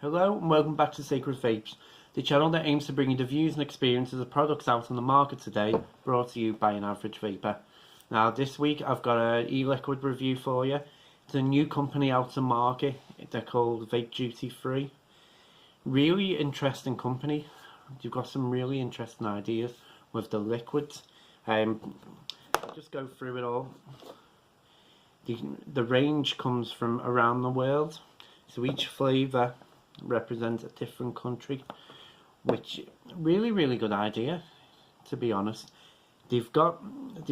Hello and welcome back to Sacred Vapes, the channel that aims to bring you the views and experiences of products out on the market today, brought to you by an average vapor. Now this week I've got an Eliquid review for you. It's a new company out to market. They're called Vape Duty Free. Really interesting company. You've got some really interesting ideas with the liquids. Just go through it all. The range comes from around the world, so each flavour represents a different country, which really good idea, to be honest. They've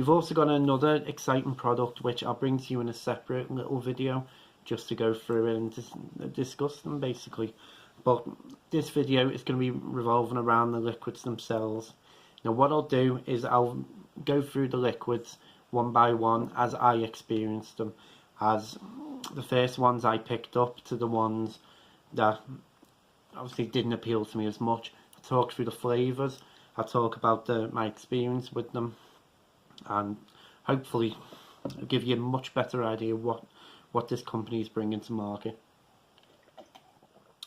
also got another exciting product which I'll bring to you in a separate little video just to go through it and discuss them basically. But this video is going to be revolving around the liquids themselves. Now what I'll do is I'll go through the liquids one by one as I experienced them, as the first ones I picked up to the ones that obviously didn't appeal to me as much. I talk through the flavours, I talk about my experience with them, and hopefully I'll give you a much better idea of what this company is bringing to market.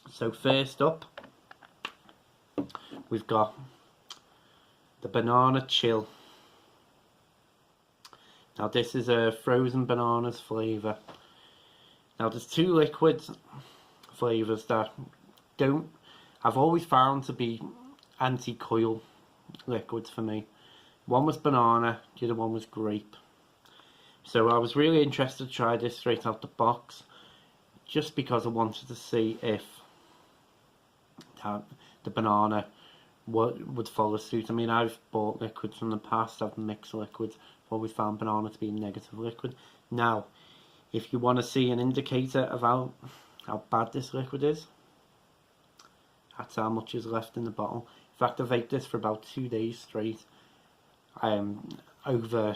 So first up, we've got the Banana Chill. Now this is a frozen bananas flavour. Now there's two liquids flavours that I've always found to be anti-coil liquids for me. One was banana, the other one was grape. So I was really interested to try this straight out the box, just because I wanted to see if the banana would follow suit. I mean, I've bought liquids from the past, I've mixed liquids, I've always found banana to be a negative liquid. Now, if you want to see an indicator of how bad this liquid is, that's how much is left in the bottle. In fact, I vaped this for about 2 days straight, over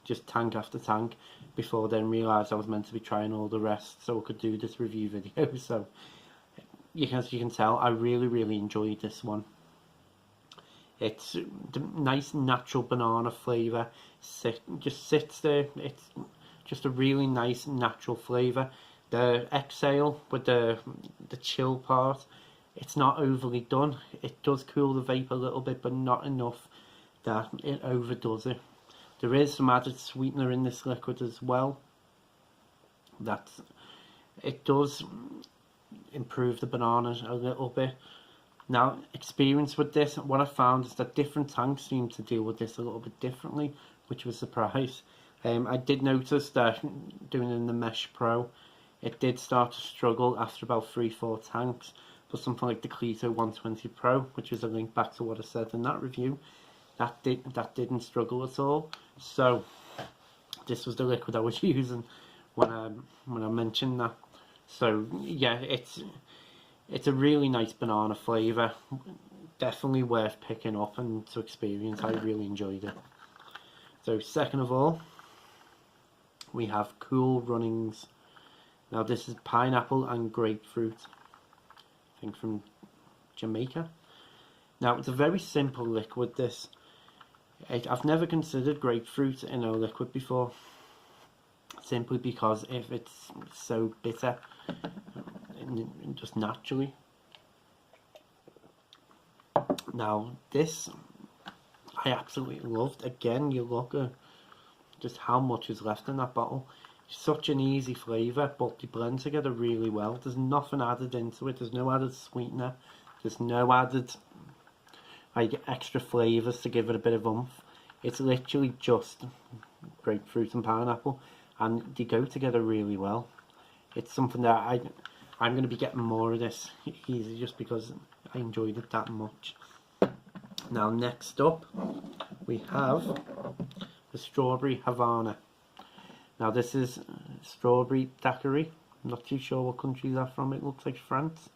just tank after tank, before then realised I was meant to be trying all the rest so I could do this review video. So, as you can tell, I really enjoyed this one. It's the nice natural banana flavour, just sits there. It's just a really nice natural flavour. The exhale with the chill part, it's not overly done. It does cool the vape a little bit, but not enough that it overdoes it. There is some added sweetener in this liquid as well. It does improve the bananas a little bit. Now, experience with this, what I found is that different tanks seem to deal with this a little bit differently, which was a surprise. I did notice that doing it in the Mesh Pro, it did start to struggle after about 3-4 tanks. But something like the Clito 120 Pro, which is a link back to what I said in that review, that didn't struggle at all. So this was the liquid I was using when I mentioned that. So yeah, it's a really nice banana flavour, definitely worth picking up and to experience. I really enjoyed it. So second of all, we have Cool Runnings. Now this is pineapple and grapefruit, I think from Jamaica. Now it's a very simple liquid, this. I've never considered grapefruit in a liquid before, simply because if it's so bitter, just naturally. Now this I absolutely loved. Again, you look at just how much is left in that bottle. Such an easy flavour, but they blend together really well. There's nothing added into it. There's no added sweetener. There's no added extra flavours to give it a bit of oomph. It's literally just grapefruit and pineapple, and they go together really well. It's something that I'm going to be getting more of this easy, just because I enjoyed it that much. Now next up, we have the Strawberry Havana. Now this is strawberry Daiquiri. I'm not too sure what country that's from. It looks like France.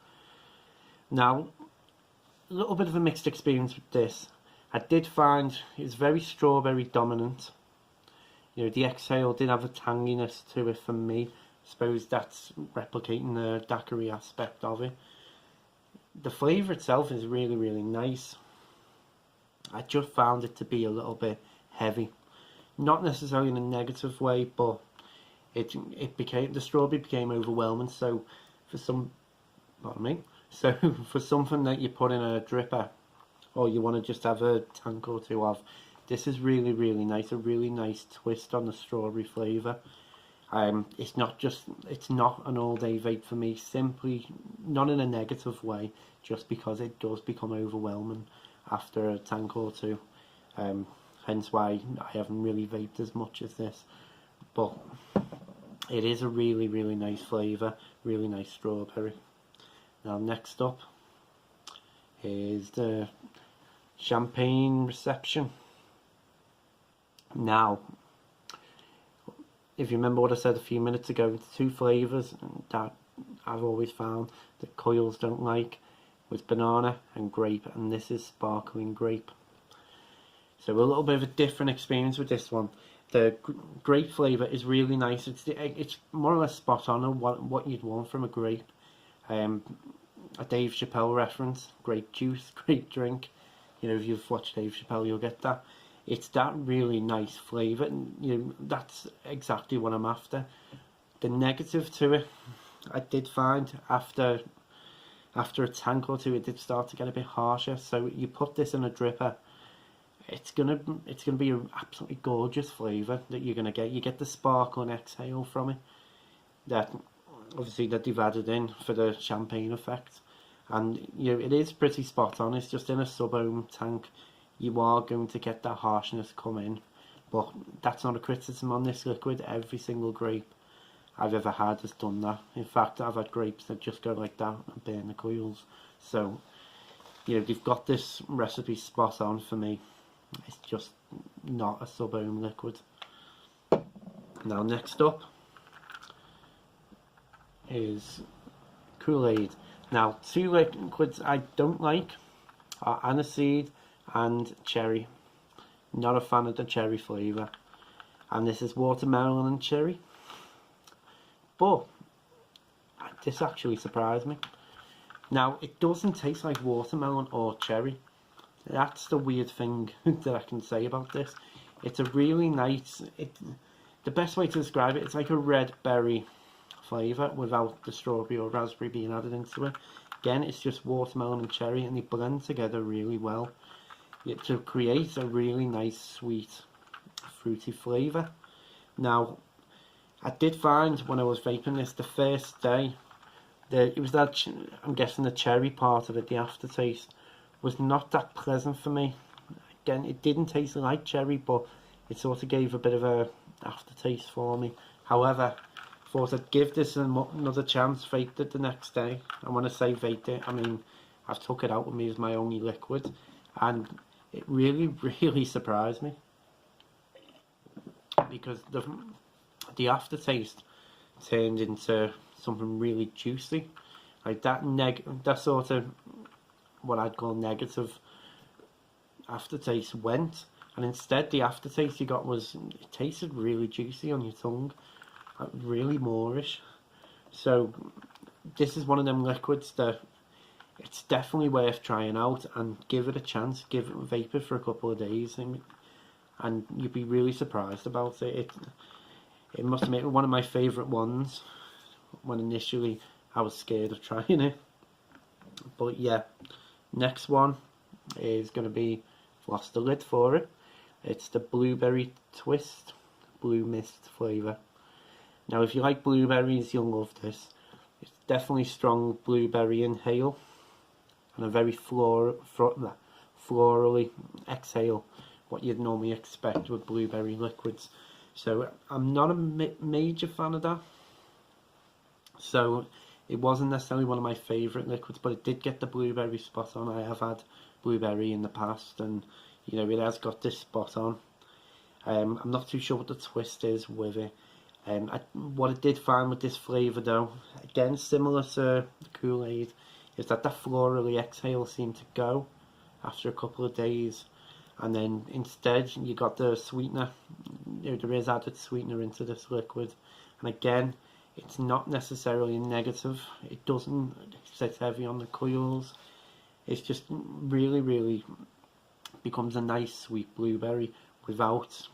Now, a little bit of a mixed experience with this. I did find it's very strawberry dominant. You know, the exhale did have a tanginess to it for me. I suppose that's replicating the Daiquiri aspect of it. The flavour itself is really nice. I just found it to be a little bit heavy. Not necessarily in a negative way, but the strawberry became overwhelming. So for some Pardon me. So for something that you put in a dripper, or you want to just have a tank or two of, this is really, really nice. A really nice twist on the strawberry flavour. It's not an all-day vape for me, simply not in a negative way, just because it does become overwhelming after a tank or two. Hence why I haven't really vaped as much as this. But it is a really, really nice flavour, really nice strawberry. Now next up is the champagne reception. Now, if you remember what I said a few minutes ago, the two flavours that I've always found that coils don't like was banana and grape, and this is sparkling grape. So a little bit of a different experience with this one. The grape flavour is really nice. It's more or less spot on what you'd want from a grape. A Dave Chappelle reference, grape juice, grape drink. You know, if you've watched Dave Chappelle, you'll get that. It's that really nice flavour, and you know, that's exactly what I'm after. The negative to it, I did find after a tank or two, it did start to get a bit harsher. So you put this in a dripper, it's gonna be an absolutely gorgeous flavour that you're gonna get. You get the sparkle and exhale from it, that obviously that they've added in for the champagne effect, and you know, it is pretty spot on. It's just in a sub-ohm tank. You are going to get that harshness come in, but that's not a criticism on this liquid. Every single grape I've ever had has done that. In fact, I've had grapes that just go like that and burn the coils. So, you know, they've got this recipe spot on for me. It's just not a sub-ohm liquid. Now, next up is Kool-Aid. Now, two liquids I don't like are aniseed and cherry. Not a fan of the cherry flavour, and this is watermelon and cherry. But this actually surprised me. Now, it doesn't taste like watermelon or cherry. That's the weird thing that I can say about this. It's a really nice, the best way to describe it, it's like a red berry flavour without the strawberry or raspberry being added into it. Again, it's just watermelon and cherry, and they blend together really well to create a really nice, sweet, fruity flavour. Now, I did find when I was vaping this the first day, it was that, I'm guessing the cherry part of it, the aftertaste, was not that pleasant for me. Again, it didn't taste like cherry, but it sort of gave a bit of a aftertaste for me. However, I thought I'd give this another chance, vaped it the next day. And when I say vaped it, I mean I've took it out with me as my only liquid, and it really, really surprised me, because the aftertaste turned into something really juicy, like that sort of what I'd call negative aftertaste went, and instead the aftertaste you got was, it tasted really juicy on your tongue, really moreish. So this is one of them liquids that it's definitely worth trying out, and give it a chance. Vape it for a couple of days, and you'd be really surprised about it. It must have been one of my favourite ones when initially I was scared of trying it. But yeah, next one is going to be, I've lost the lid for it. It's the blueberry twist, blue mist flavour. Now, if you like blueberries, you'll love this. It's definitely strong blueberry inhale, and a very florally exhale, what you'd normally expect with blueberry liquids. So I'm not a major fan of that. So it wasn't necessarily one of my favourite liquids, but it did get the blueberry spot on. I have had blueberry in the past, and you know, it has got this spot on. I'm not too sure what the twist is with it. What I did find with this flavour though, again similar to the Kool-Aid, is that the florally exhale seemed to go after a couple of days, and then instead you got the sweetener. You know, there is added sweetener into this liquid, and again, it's not necessarily a negative. It doesn't sit heavy on the coils. It's just really, really becomes a nice sweet blueberry without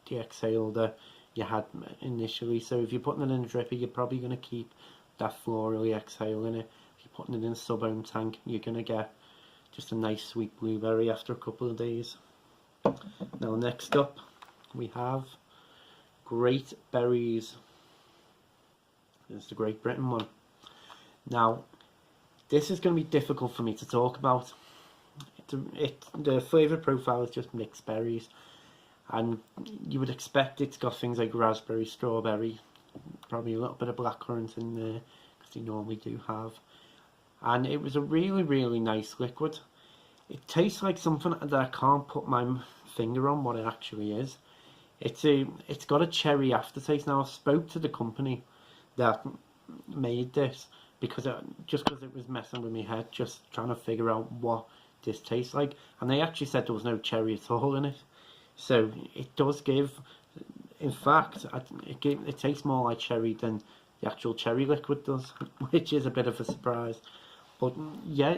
the exhale that you had initially. So if you're putting it in a dripper, you're probably going to keep that florally exhale in it. If you're putting it in a sub-ohm tank, you're going to get just a nice sweet blueberry after a couple of days. Now next up we have Great Berries. This is the Great Britain one. Now this is going to be difficult for me to talk about. The flavour profile is just mixed berries, and you would expect it's got things like raspberry, strawberry, probably a little bit of blackcurrant in there, because they normally do have. And it was a really nice liquid. It tastes like something that I can't put my finger on what it actually is. It's got a cherry aftertaste. Now I spoke to the company that made this because it was messing with my head, just trying to figure out what this tastes like, and they actually said there was no cherry at all in it. So it does give, in fact, it tastes more like cherry than the actual cherry liquid does, which is a bit of a surprise. But yeah,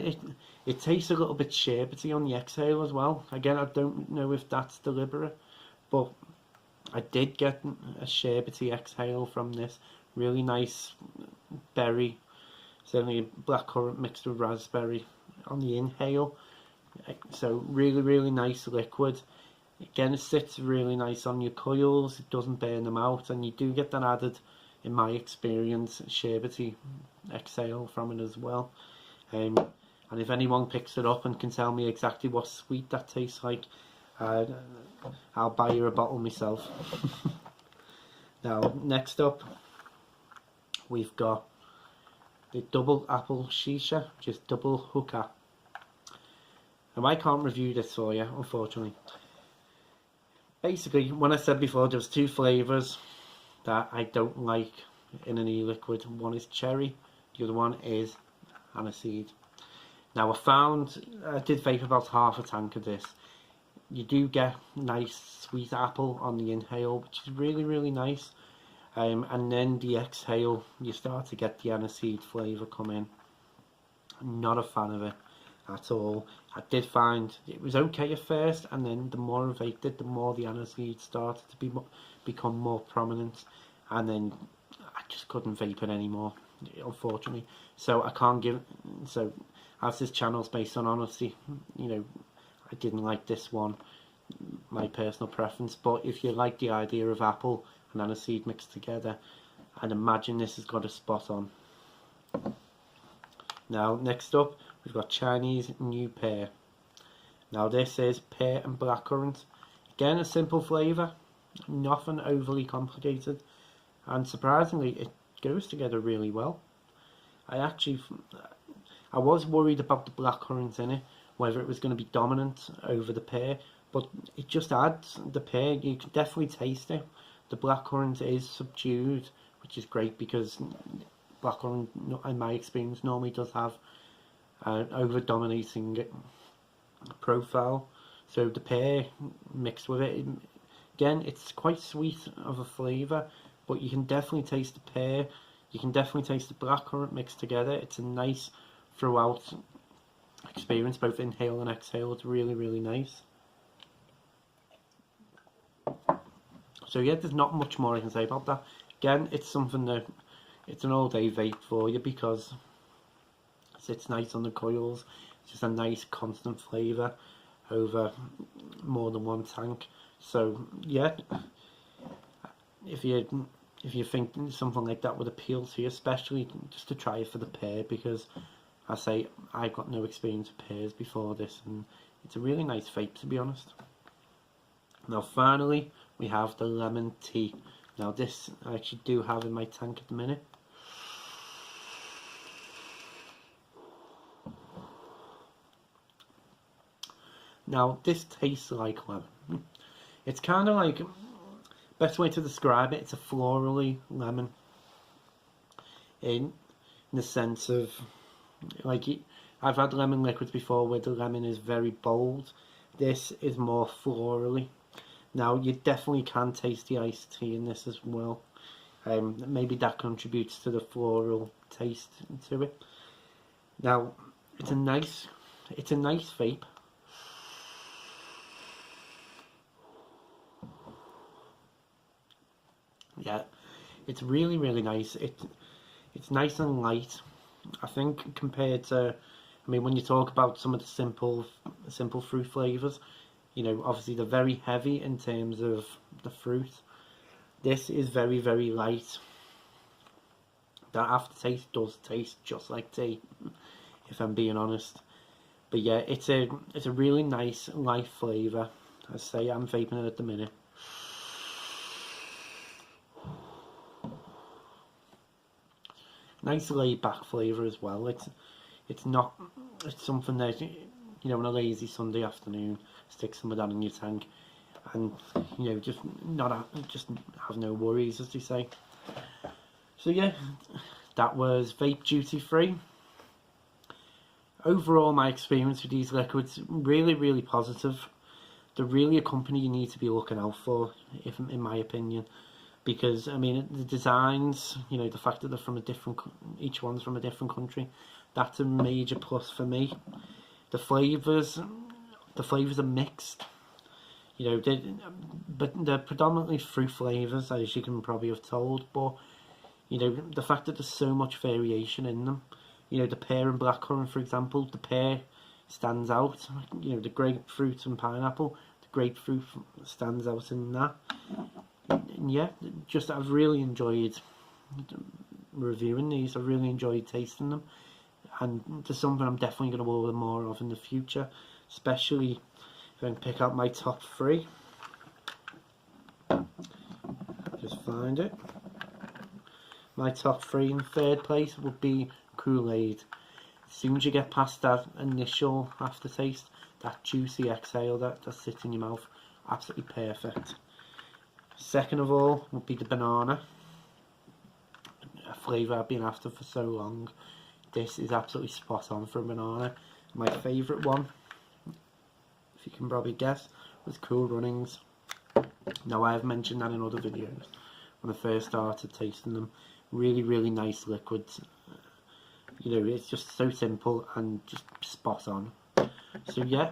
it tastes a little bit sherbety on the exhale as well. Again, I don't know if that's deliberate, but I did get a sherbety exhale from this. Really nice berry, certainly blackcurrant mixed with raspberry on the inhale. So really nice liquid. Again, it sits really nice on your coils, it doesn't burn them out, and you do get that added, in my experience, sherbety exhale from it as well. And if anyone picks it up and can tell me exactly what sweet that tastes like, I'll buy you a bottle myself. Now, next up, we've got the double apple shisha, which is double hookah. Now, I can't review this for you, unfortunately. Basically, when I said before, there's two flavours that I don't like in an e-liquid. One is cherry, the other one is aniseed. Now I did vape about half a tank of this. You do get nice sweet apple on the inhale, which is really nice. And then the exhale, you start to get the aniseed flavour come in. I'm not a fan of it at all. I did find it was okay at first, and then the more I vaped it, the more the aniseed started to become more prominent, and then I just couldn't vape it anymore, unfortunately. So I can't give. So as this channel's based on honesty, you know, I didn't like this one, my personal preference. But if you like the idea of apple and aniseed mixed together, I'd imagine this has got a spot on. Now next up, we've got Chinese New Pear. Now this is pear and blackcurrant. Again, a simple flavour, nothing overly complicated, and surprisingly it goes together really well. I was worried about the blackcurrant in it, whether it was going to be dominant over the pear, but it just adds the pear. You can definitely taste it. The blackcurrant is subdued, which is great because blackcurrant, in my experience, normally does have an over-dominating profile. So the pear mixed with it, again, it's quite sweet of a flavour, but you can definitely taste the pear. You can definitely taste the blackcurrant mixed together. It's a nice throughout experience, both inhale and exhale. It's really nice. So yeah, there's not much more I can say about that. Again, it's something that it's an all-day vape for you because it sits nice on the coils. It's just a nice constant flavour over more than one tank. So yeah, if you think something like that would appeal to you, especially just to try it for the pear, because I say I've got no experience with pears before this, and it's a really nice vape, to be honest. Now finally, we have the lemon tea. Now this I actually do have in my tank at the minute. Now this tastes like lemon. It's kind of like, best way to describe it, it's a florally lemon. In the sense of, like, I've had lemon liquids before where the lemon is very bold. This is more florally. Now you definitely can taste the iced tea in this as well. Maybe that contributes to the floral taste to it. Now it's a nice vape. Yeah, it's really nice. It's nice and light. I think compared to, I mean, when you talk about some of the simple fruit flavours, you know, obviously they're very heavy in terms of the fruit. This is very, very light. That aftertaste does taste just like tea, if I'm being honest. But yeah, it's a really nice light flavour. I say I'm vaping it at the minute. Nice laid back flavour as well. It's not, it's something that, you know, on a lazy Sunday afternoon, stick some of that in your tank, and you know, just have no worries, as they say. So yeah, that was Vape Duty Free. Overall, my experience with these liquids really, really positive. They're really a company you need to be looking out for, if in my opinion, because I mean the designs, you know, the fact that they're from a different, each one's from a different country, that's a major plus for me. The flavors are mixed, you know, but they're predominantly fruit flavors, as you can probably have told. But you know, the fact that there's so much variation in them, you know, the pear and blackcurrant, for example, the pear stands out. You know, the grapefruit and pineapple, the grapefruit stands out in that. And yeah, just I've really enjoyed reviewing these. I've really enjoyed tasting them, and there's something I'm definitely going to order more of in the future, especially if I can pick out my top three. Just find it. My top three in third place would be Kool-Aid. As soon as you get past that initial aftertaste, that juicy exhale that sits in your mouth, absolutely perfect. Second of all would be the banana, a flavour I've been after for so long. This is absolutely spot on for a banana. My favourite one, if you can probably guess, was Cool Runnings. Now, I have mentioned that in other videos when I first started tasting them. Really, really nice liquids. You know, it's just so simple and just spot on. So yeah,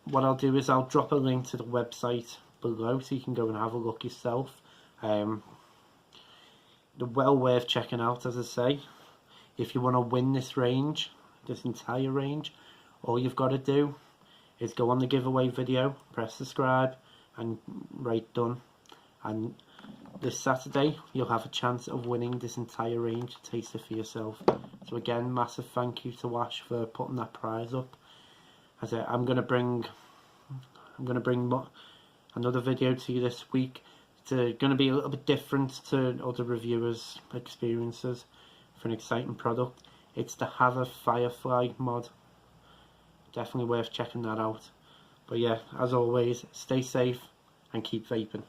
what I'll do is I'll drop a link to the website below so you can go and have a look yourself. They're well worth checking out, as I say. If you want to win this range, this entire range, all you've got to do is go on the giveaway video, press subscribe, and right, done. And this Saturday you'll have a chance of winning this entire range. Taste it for yourself. So again, massive thank you to Wash for putting that prize up. As I'm gonna bring another video to you this week. It's going to be a little bit different to other reviewers' experiences for an exciting product. It's the Have a Firefly mod. Definitely worth checking that out. But yeah, as always, stay safe and keep vaping.